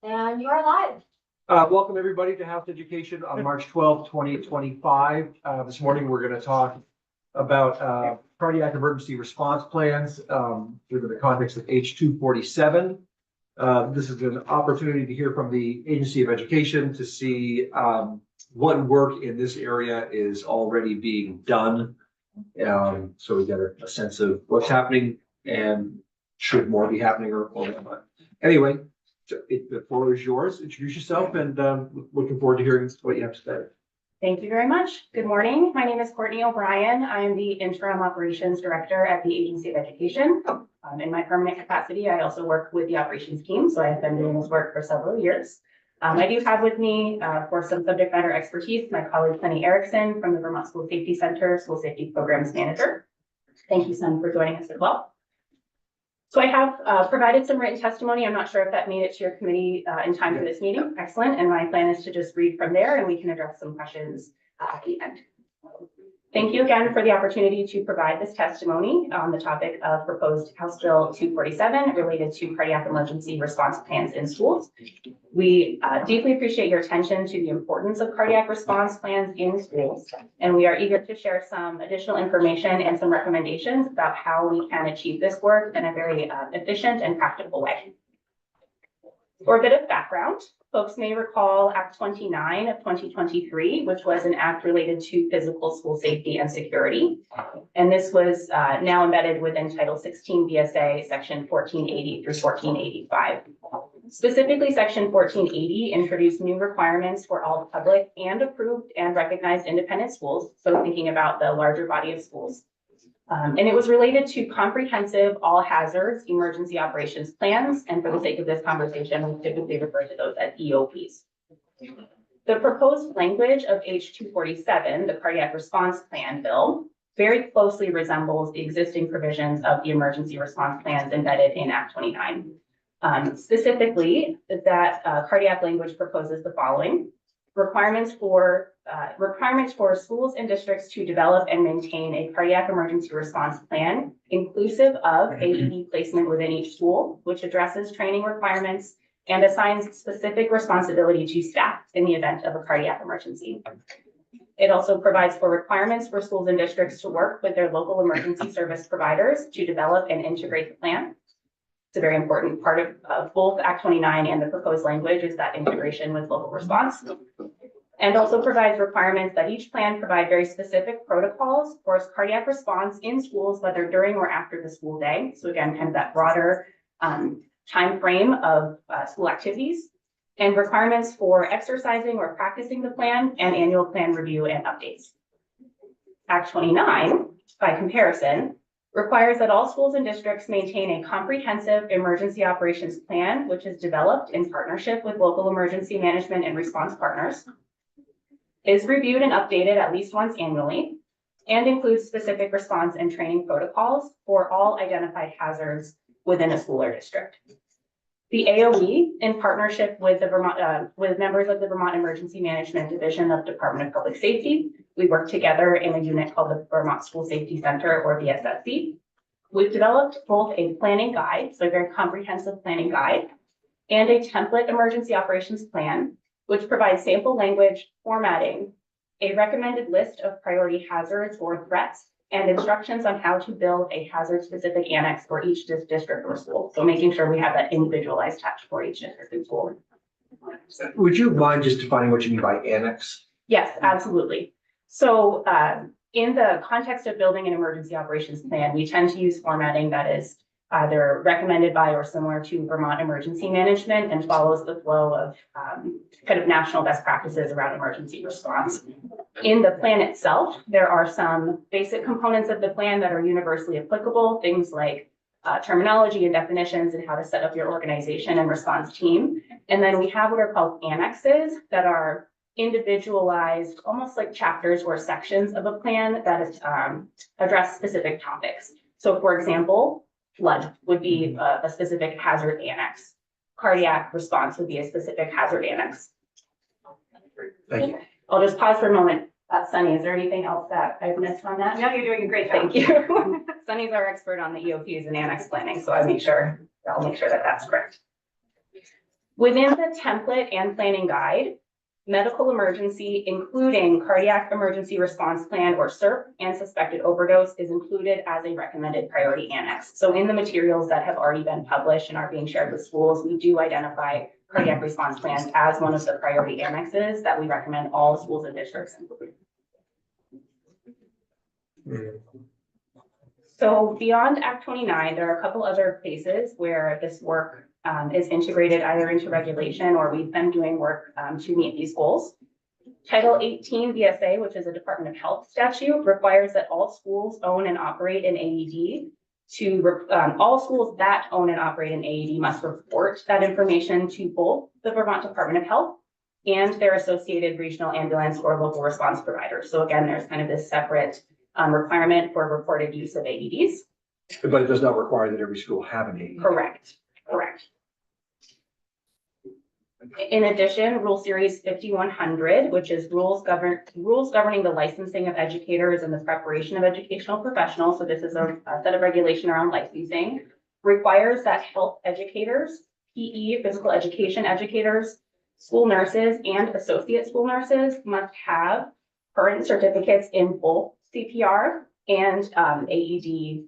And you're live. Welcome everybody to House Education on March 12th, 2025. This morning, we're going to talk about cardiac emergency response plans through the context of H247. This is an opportunity to hear from the Agency of Education to see what work in this area is already being done. So we get a sense of what's happening and should more be happening or not. Anyway, the floor is yours. Introduce yourself and looking forward to hearing what you have to say. Thank you very much. Good morning. My name is Courtney O'Brien. I am the Interim Operations Director at the Agency of Education. In my permanent capacity, I also work with the operations team, so I've been doing this work for several years. I do have with me, for some subject matter expertise, my colleague Sunny Erickson from the Vermont School Safety Center, School Safety Programs Manager. Thank you, Sun, for joining us as well. So I have provided some written testimony. I'm not sure if that made it to your committee in time for this meeting. Excellent. And my plan is to just read from there and we can address some questions at the end. Thank you again for the opportunity to provide this testimony on the topic of proposed House Bill 247 related to cardiac emergency response plans in schools. We deeply appreciate your attention to the importance of cardiac response plans in schools, and we are eager to share some additional information and some recommendations about how we can achieve this work in a very efficient and practical way. For a bit of background, folks may recall Act 29 of 2023, which was an act related to physical school safety and security. And this was now embedded within Title 16 VSA, Section 1480 through 1485. Specifically, Section 1480 introduced new requirements for all public and approved and recognized independent schools. So thinking about the larger body of schools. And it was related to comprehensive all hazards emergency operations plans. And for the sake of this conversation, we typically refer to those as EOPs. The proposed language of H247, the Cardiac Response Plan Bill, very closely resembles the existing provisions of the emergency response plans embedded in Act 29. Specifically, that cardiac language proposes the following: requirements for schools and districts to develop and maintain a cardiac emergency response plan, inclusive of AED placement within each school, which addresses training requirements and assigns specific responsibility to staff in the event of a cardiac emergency. It also provides for requirements for schools and districts to work with their local emergency service providers to develop and integrate the plan. It's a very important part of both Act 29 and the proposed language is that integration with local response. And also provides requirements that each plan provide very specific protocols for cardiac response in schools, whether during or after the school day. So again, kind of that broader time frame of school activities, and requirements for exercising or practicing the plan and annual plan review and updates. Act 29, by comparison, requires that all schools and districts maintain a comprehensive emergency operations plan, which is developed in partnership with local emergency management and response partners, is reviewed and updated at least once annually, and includes specific response and training protocols for all identified hazards within a school or district. The AOE, in partnership with with members of the Vermont Emergency Management Division of Department of Public Safety, we work together in a unit called the Vermont School Safety Center, or VSSC. We've developed both a planning guide, so a very comprehensive planning guide, and a template emergency operations plan, which provides sample language, formatting, a recommended list of priority hazards or threats, and instructions on how to build a hazard-specific annex for each district or school. So making sure we have that individualized touch for each district and school. Would you mind just defining what you mean by annex? Yes, absolutely. So in the context of building an emergency operations plan, we tend to use formatting that is either recommended by or similar to Vermont emergency management and follows the flow of kind of national best practices around emergency response. In the plan itself, there are some basic components of the plan that are universally applicable, things like terminology and definitions and how to set up your organization and response team. And then we have what are called annexes that are individualized, almost like chapters or sections of a plan that is, address specific topics. So for example, flood would be a specific hazard annex. Cardiac response would be a specific hazard annex. Thank you. I'll just pause for a moment. Sunny, is there anything else that I've missed on that? No, you're doing a great job. Thank you. Sunny's our expert on the EOPs and annex planning, so I'll make sure that that's correct. Within the template and planning guide, medical emergency, including cardiac emergency response plan or CERP and suspected overdose, is included as a recommended priority annex. So in the materials that have already been published and are being shared with schools, we do identify cardiac response plans as one of the priority annexes that we recommend all schools and districts include. So beyond Act 29, there are a couple other places where this work is integrated either into regulation or we've been doing work to meet these goals. Title 18 VSA, which is a Department of Health statute, requires that all schools own and operate an AED. All schools that own and operate an AED must report that information to both the Vermont Department of Health and their associated regional ambulance or local response providers. So again, there's kind of this separate requirement for reported use of AEDs. But it does not require that every school have an AED. Correct. In addition, Rule Series 5100, which is rules governing the licensing of educators and the preparation of educational professionals. So this is a set of regulation around licensing, requires that health educators, PE, physical education educators, school nurses, and associate school nurses must have current certificates in both CPR and AED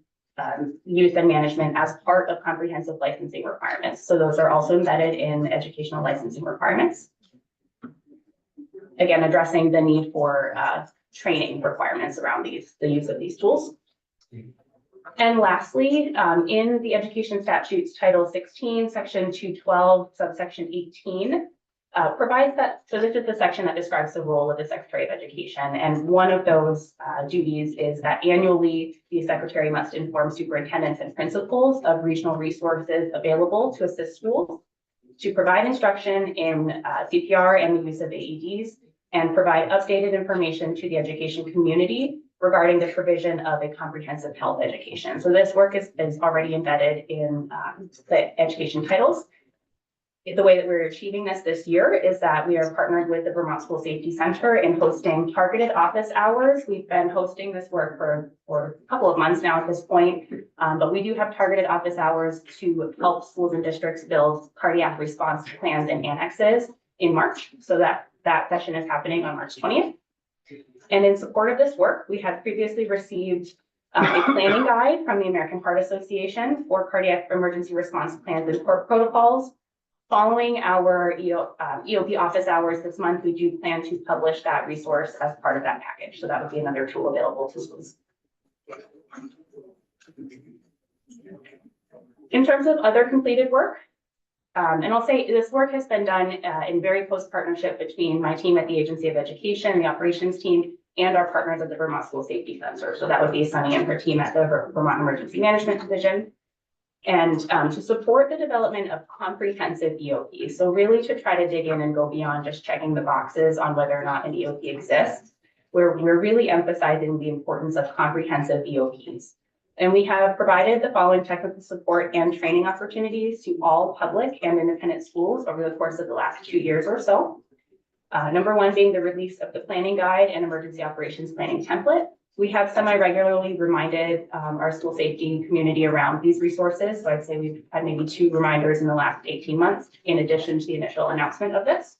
use and management as part of comprehensive licensing requirements. So those are also embedded in educational licensing requirements. Again, addressing the need for training requirements around the use of these tools. And lastly, in the education statutes, Title 16, Section 212, subsection 18, provides that, so this is the section that describes the role of the Secretary of Education. And one of those duties is that annually the Secretary must inform superintendents and principals of regional resources available to assist schools to provide instruction in CPR and the use of AEDs and provide updated information to the education community regarding the provision of a comprehensive health education. So this work is already embedded in the education titles. The way that we're achieving this year is that we are partnered with the Vermont School Safety Center in hosting targeted office hours. We've been hosting this work for a couple of months now at this point, but we do have targeted office hours to help schools and districts build cardiac response plans and annexes in March. So that session is happening on March 20th. And in support of this work, we had previously received a planning guide from the American Heart Association for cardiac emergency response plans and protocols. Following our EOP office hours this month, we do plan to publish that resource as part of that package. So that would be another tool available to schools. In terms of other completed work, and I'll say this work has been done in very close partnership between my team at the Agency of Education, the operations team, and our partners at the Vermont School Safety Center. So that would be Sunny and her team at the Vermont Emergency Management Division. And to support the development of comprehensive EOP. So really to try to dig in and go beyond just checking the boxes on whether or not an EOP exists, we're really emphasizing the importance of comprehensive EOPs. And we have provided the following technical support and training opportunities to all public and independent schools over the course of the last 2 years or so. Number one being the release of the planning guide and emergency operations planning template. We have semi-regularly reminded our school safety community around these resources. So I'd say we've had maybe 2 reminders in the last 18 months, in addition to the initial announcement of this.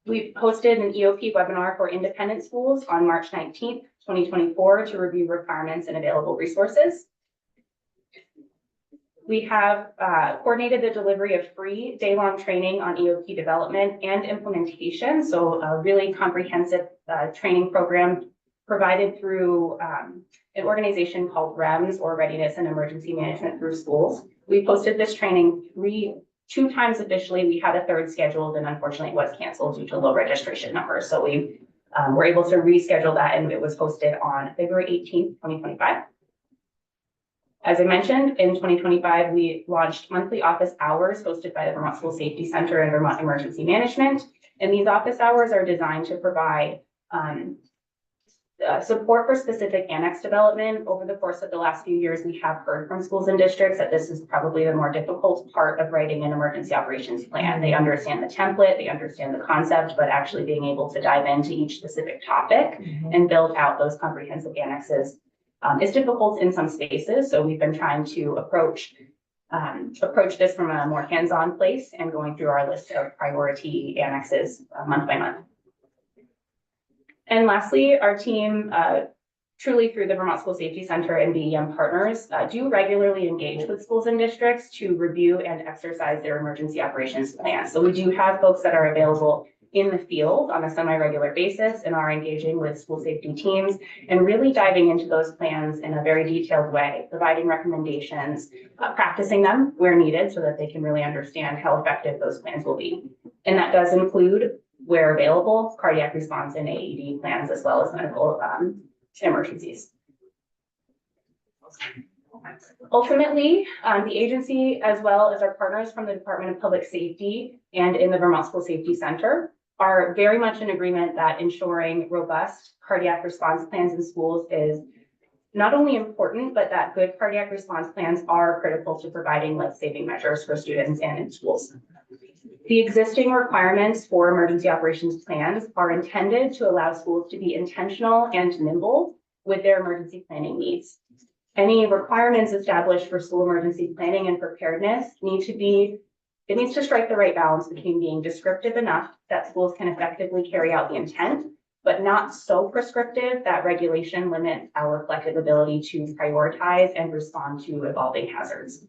We've hosted an EOP webinar for independent schools on March 19th, 2024 to review requirements and available resources. We have coordinated the delivery of free day-long training on EOP development and implementation. So a really comprehensive training program provided through an organization called REMS, or Readiness and Emergency Management through Schools. We posted this training 2 times officially. We had a 3rd scheduled, and unfortunately it was canceled due to low registration numbers. So we were able to reschedule that, and it was posted on February 18th, 2025. As I mentioned, in 2025, we launched monthly office hours hosted by the Vermont School Safety Center and Vermont Emergency Management. And these office hours are designed to provide support for specific annex development. Over the course of the last few years, we have heard from schools and districts that this is probably the more difficult part of writing an emergency operations plan. They understand the template, they understand the concept, but actually being able to dive into each specific topic and build out those comprehensive annexes is difficult in some spaces. So we've been trying to approach approach this from a more hands-on place and going through our list of priority annexes month by month. And lastly, our team, truly through the Vermont School Safety Center and BEM partners, do regularly engage with schools and districts to review and exercise their emergency operations plans. So we do have folks that are available in the field on a semi-regular basis and are engaging with school safety teams and really diving into those plans in a very detailed way, providing recommendations, practicing them where needed so that they can really understand how effective those plans will be. And that does include, where available, cardiac response and AED plans, as well as medical emergencies. Ultimately, the agency, as well as our partners from the Department of Public Safety and in the Vermont School Safety Center, are very much in agreement that ensuring robust cardiac response plans in schools is not only important, but that good cardiac response plans are critical to providing life-saving measures for students and in schools. The existing requirements for emergency operations plans are intended to allow schools to be intentional and nimble with their emergency planning needs. Any requirements established for school emergency planning and preparedness needs to strike the right balance between being descriptive enough that schools can effectively carry out the intent, but not so prescriptive that regulation limits our collective ability to prioritize and respond to evolving hazards.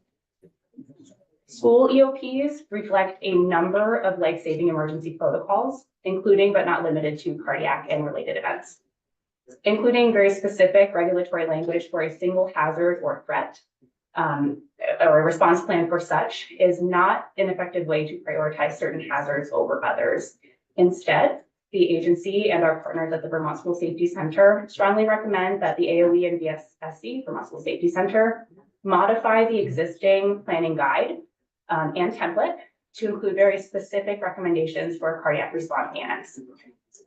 School EOPs reflect a number of life-saving emergency protocols, including but not limited to cardiac and related events, including very specific regulatory language for a single hazard or threat, or a response plan for such is not an effective way to prioritize certain hazards over others. Instead, the agency and our partners at the Vermont School Safety Center strongly recommend that the AOE and VSSC, Vermont School Safety Center, modify the existing planning guide and template to include very specific recommendations for cardiac response annex.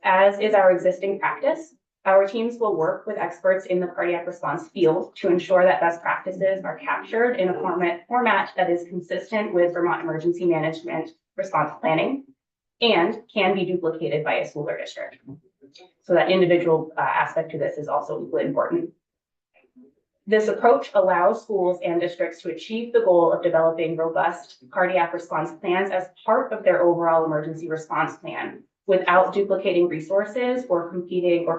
As is our existing practice, our teams will work with experts in the cardiac response field to ensure that best practices are captured in a format that is consistent with Vermont emergency management response planning and can be duplicated by a school or district. So that individual aspect to this is also equally important. This approach allows schools and districts to achieve the goal of developing robust cardiac response plans as part of their overall emergency response plan without duplicating resources or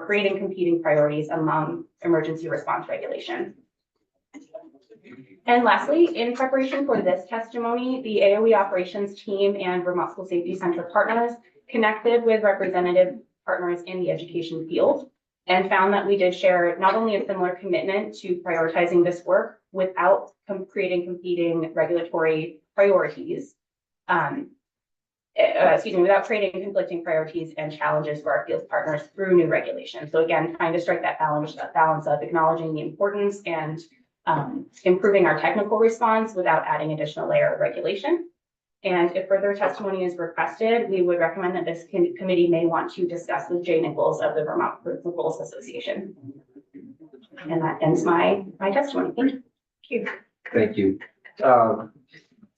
creating competing priorities among emergency response regulation. And lastly, in preparation for this testimony, the AOE operations team and Vermont School Safety Center partners connected with representative partners in the education field and found that we did share not only a similar commitment to prioritizing this work without creating competing regulatory priorities, without creating conflicting priorities and challenges for our field partners through new regulation. So again, trying to strike that balance of acknowledging the importance and improving our technical response without adding additional layer of regulation. And if further testimony is requested, we would recommend that this committee may want to discuss with Jay Nichols of the Vermont Principals Association. And that ends my testimony. Thank you. Thank you.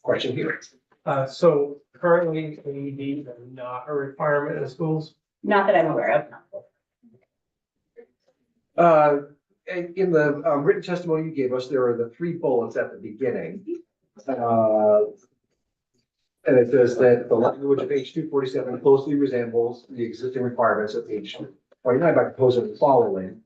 Question here. So currently AED are not a requirement in schools? Not that I'm aware of. In the written testimony you gave us, there are the 3 bullets at the beginning. And it says that the language of H247 closely resembles the existing requirements of H29 by proposing the following.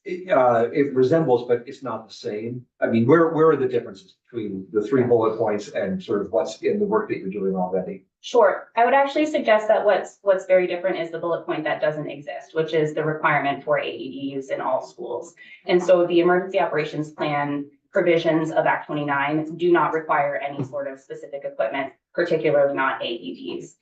It resembles, but it's not the same. I mean, where are the differences between the 3 bullet points and sort of what's in the work that you're doing already? Sure. I would actually suggest that what's very different is the bullet point that doesn't exist, which is the requirement for AED use in all schools. And so the emergency operations plan provisions of Act 29 do not require any sort of specific equipment, particularly not AEDs.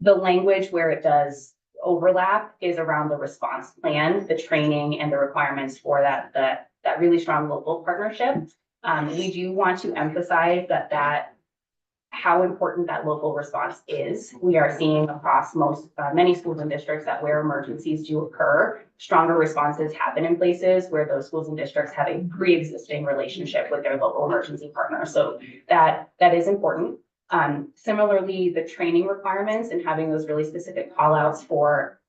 The language where it does overlap is around the response plan, the training, and the requirements for that really strong local partnership. We do want to emphasize that how important that local response is. We are seeing across many schools and districts that where emergencies do occur, stronger responses happen in places where those schools and districts have a pre-existing relationship with their local emergency partner. So that is important. Similarly, the training requirements and having those really specific call outs for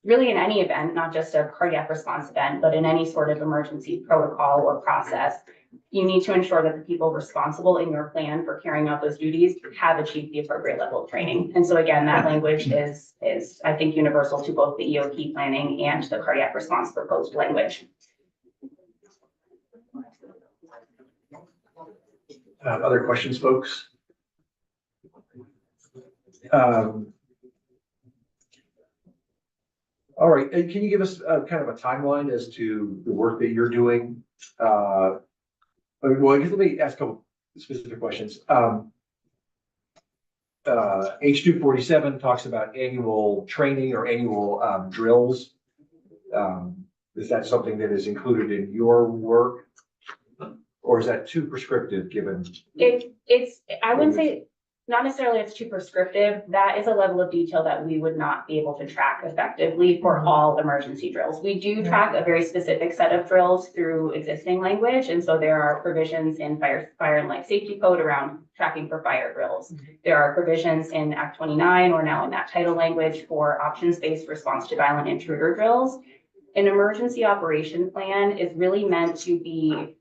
really in any event, not just a cardiac response event, but in any sort of emergency protocol or process, you need to ensure that the people responsible in your plan for carrying out those duties have achieved the appropriate level of training. And so again, that language is I think universal to both the EOP planning and the cardiac response proposed language. Other questions, folks? All right, and can you give us kind of a timeline as to the work that you're doing? Well, I guess let me ask a couple specific questions. H247 talks about annual training or annual drills. Is that something that is included in your work? Or is that too prescriptive given? I wouldn't say, not necessarily it's too prescriptive. That is a level of detail that we would not be able to track effectively for all emergency drills. We do track a very specific set of drills through existing language. And so there are provisions in fire and life safety code around tracking for fire drills. There are provisions in Act 29 or now in that title language for options-based response to violent intruder drills. An emergency operation plan is really meant to be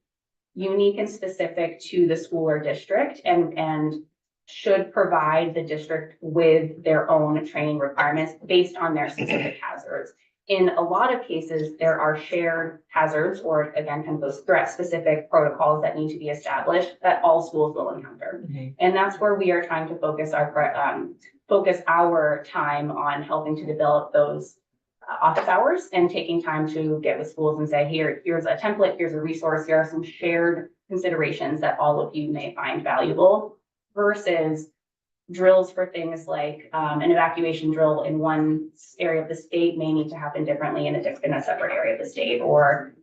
unique and specific to the school or district and should provide the district with their own training requirements based on their specific hazards. In a lot of cases, there are shared hazards or again, kind of those threat specific protocols that need to be established that all schools will encounter. And that's where we are trying to focus our time on helping to develop those office hours and taking time to get with schools and say, here's a template, here's a resource, here are some shared considerations that all of you may find valuable, versus drills for things like an evacuation drill in one area of the state may need to happen differently in a separate area of the state, or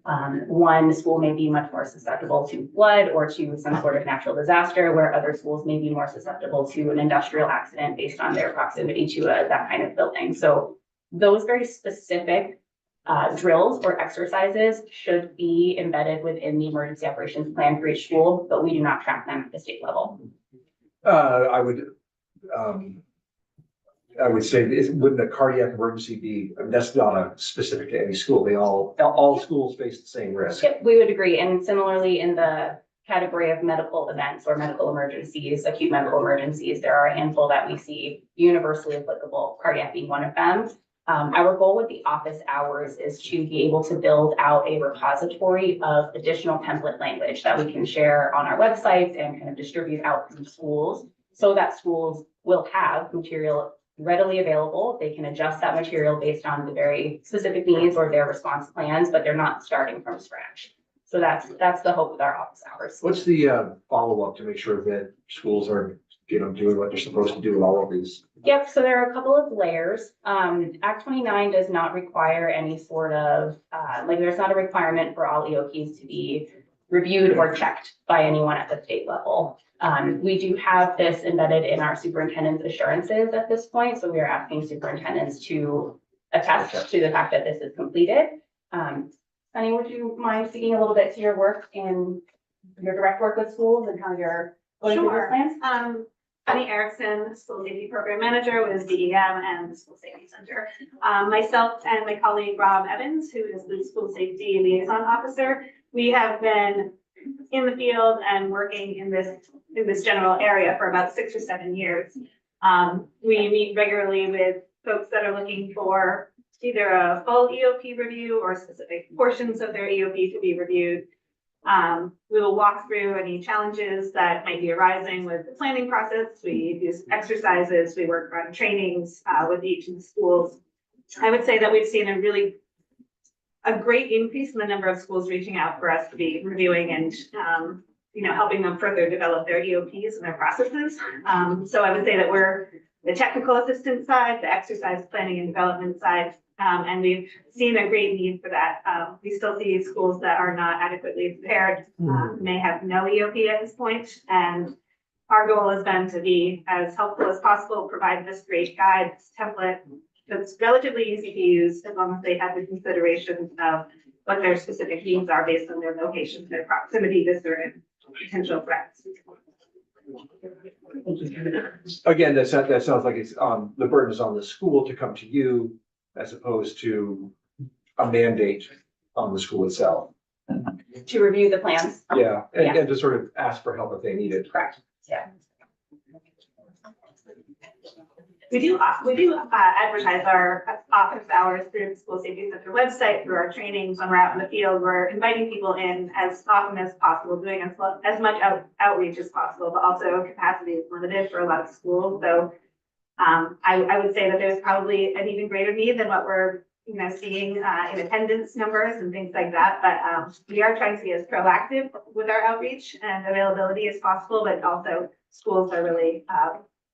one school may be much more susceptible to flood or to some sort of natural disaster, where other schools may be more susceptible to an industrial accident based on their proximity to that kind of building. So those very specific drills or exercises should be embedded within the emergency operations plan for each school, but we do not track them at the state level. I would say, wouldn't a cardiac emergency be, I mean, that's not specific to any school. All schools face the same risk. Yep, we would agree. And similarly, in the category of medical events or medical emergencies, acute medical emergencies, there are a handful that we see universally applicable, cardiac being one of them. Our goal with the office hours is to be able to build out a repository of additional template language that we can share on our websites and kind of distribute out from schools, so that schools will have material readily available. They can adjust that material based on the very specific needs or their response plans, but they're not starting from scratch. So that's the hope with our office hours. What's the follow-up to make sure that schools are, doing what they're supposed to do with all of these? Yep, so there are a couple of layers. Act 29 does not require any sort of, there's not a requirement for all EOPs to be reviewed or checked by anyone at the state level. We do have this embedded in our superintendent's assurances at this point. So we are asking superintendents to attest to the fact that this is completed. Sunny, would you mind speaking a little bit to your work and your direct work with schools and how you're going through your plans? Sunny Erickson, School Safety Program Manager with DEM and the School Safety Center. Myself and my colleague Rob Evans, who is the School Safety Liaison Officer, we have been in the field and working in this general area for about 6 or 7 years. We meet regularly with folks that are looking for either a full EOP review or specific portions of their EOP to be reviewed. We will walk through any challenges that might be arising with the planning process. We do exercises, we work on trainings with each of the schools. I would say that we've seen a great increase in the number of schools reaching out for us to be reviewing and helping them further develop their EOPs and their processes. So I would say that we're the technical assistance side, the exercise planning and development side, and we've seen a great need for that. We still see schools that are not adequately prepared, may have no EOP at this point, and our goal has been to be as helpful as possible, provide this great guide, this template that's relatively easy to use as long as they have the considerations of what their specific needs are based on their location, their proximity to certain potential threats. Again, that sounds like it's the burden is on the school to come to you as opposed to a mandate on the school itself. To review the plans. Yeah, and to sort of ask for help if they need it. Correct. Yeah. We do advertise our office hours through the School Safety Center website, through our trainings when we're out in the field. We're inviting people in as often as possible, doing as much outreach as possible, but also capacity is limited for a lot of schools. So I would say that there's probably an even greater need than what we're seeing in attendance numbers and things like that. But we are trying to be as proactive with our outreach and availability as possible, but also schools are really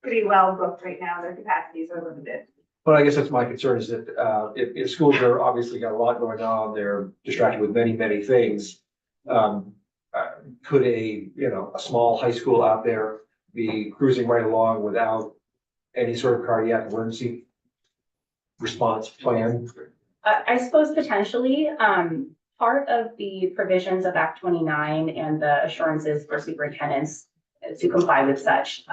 pretty well booked right now. Their capacities are limited. But I guess that's my concern is that if schools are obviously got a lot going on, they're distracted with many, many things. Could a small high school out there be cruising right along without any sort of cardiac emergency response plan? I suppose potentially, part of the provisions of Act 29 and the assurances for superintendents to comply with such,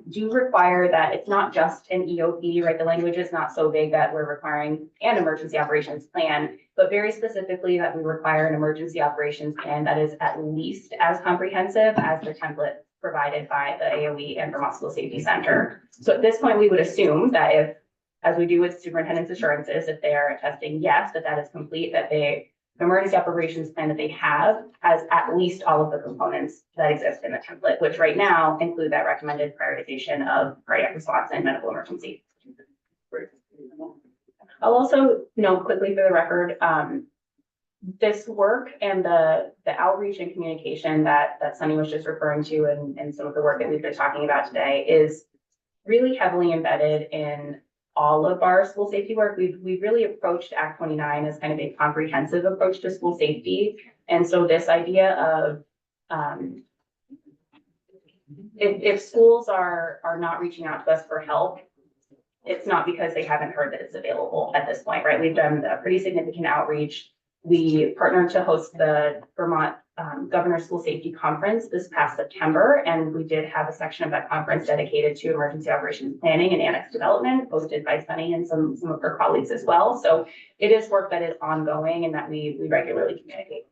do require that it's not just an EOP, right? The language is not so vague that we're requiring an emergency operations plan, but very specifically that we require an emergency operations plan that is at least as comprehensive as the template provided by the AOE and Vermont School Safety Center. So at this point, we would assume that if, as we do with superintendent's assurances, if they are attesting yes, that is complete, that the emergency operations plan that they have has at least all of the components that exist in the template, which right now include that recommended prioritization of cardiac response and medical emergency. I'll also note quickly for the record, this work and the outreach and communication that Sunny was just referring to and some of the work that we've been talking about today is really heavily embedded in all of our school safety work. We've really approached Act 29 as kind of a comprehensive approach to school safety. And so this idea of if schools are not reaching out to us for help, it's not because they haven't heard that it's available at this point, right? We've done a pretty significant outreach. We partnered to host the Vermont Governor School Safety Conference this past September, and we did have a section of that conference dedicated to emergency operations planning and annex development, hosted by Sunny and some of her colleagues as well. So it is work that is ongoing and that we regularly communicate.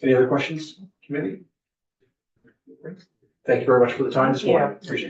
Any other questions, committee? Thank you very much for the time this morning. Appreciate it.